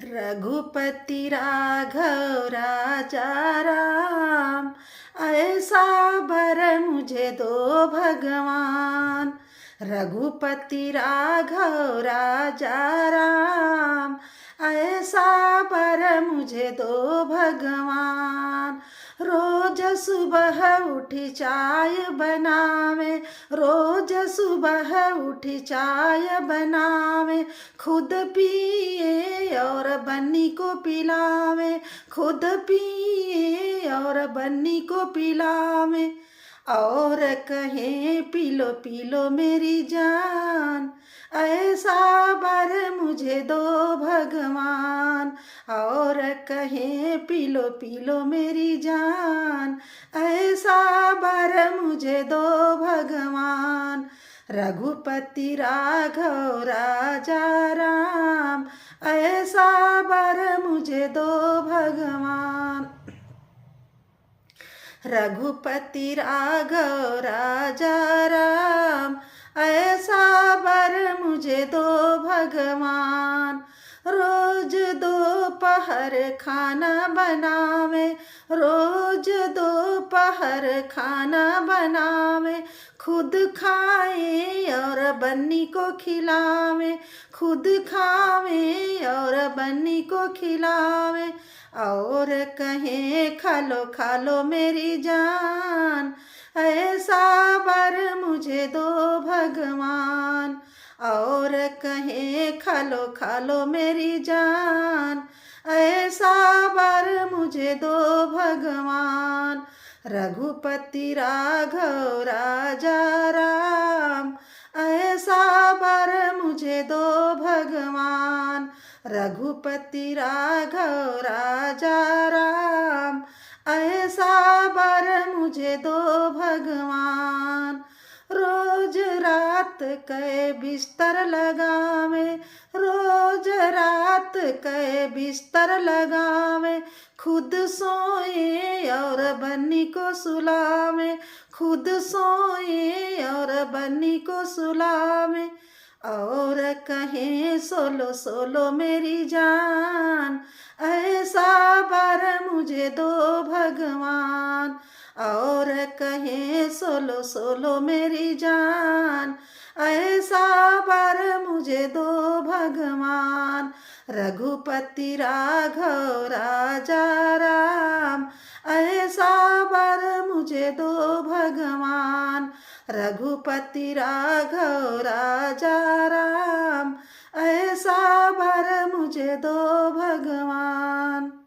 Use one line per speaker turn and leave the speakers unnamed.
रघुपति राघव राजा राम, ऐसा वर मुझे दो भगवान। रघुपति राघव राजा राम, ऐसा वर मुझे दो भगवान। रोज सुबह उठी चाय बनावे, रोज सुबह उठी चाय बनावे, खुद पिए और बन्नी को पिलावे, खुद पिए और बन्नी को पिलावे। और कहे पी लो मेरी जान, ऐसा वर मुझे दो भगवान। और कहे पी लो मेरी जान, ऐसा वर मुझे दो भगवान। रघुपति राघव राजा राम, ऐसा वर मुझे दो भगवान। रघुपति राघव राजा राम, ऐसा वर मुझे दो भगवान। रोज दोपहर खाना बनावे, रोज दोपहर खाना बनावे, खुद खाए और बन्नी को खिलावे, खुद खावे और बन्नी को खिलावे। और कहे खा लो मेरी जान, ऐसा वर मुझे दो भगवान। और कहे खा लो मेरी जान, ऐसा वर मुझे दो भगवान। रघुपति राघव राजा राम, ऐसा वर मुझे दो भगवान। रघुपति राघव राजा राम, ऐसा वर मुझे दो भगवान। रोज रात कै बिस्तर लगावे, रोज रात कै बिस्तर लगावे, खुद सोए और बन्नी को सुलावे, खुद सोए और बन्नी को सुलावे। और कहे सोलो मेरी जान, ऐसा वर मुझे दो भगवान। और कहे सोलो मेरी जान, ऐसा वर मुझे दो भगवान। रघुपति राघव राजा राम, ऐसा वर मुझे दो भगवान। रघुपति राघव राजा राम, ऐसा वर मुझे दो भगवान।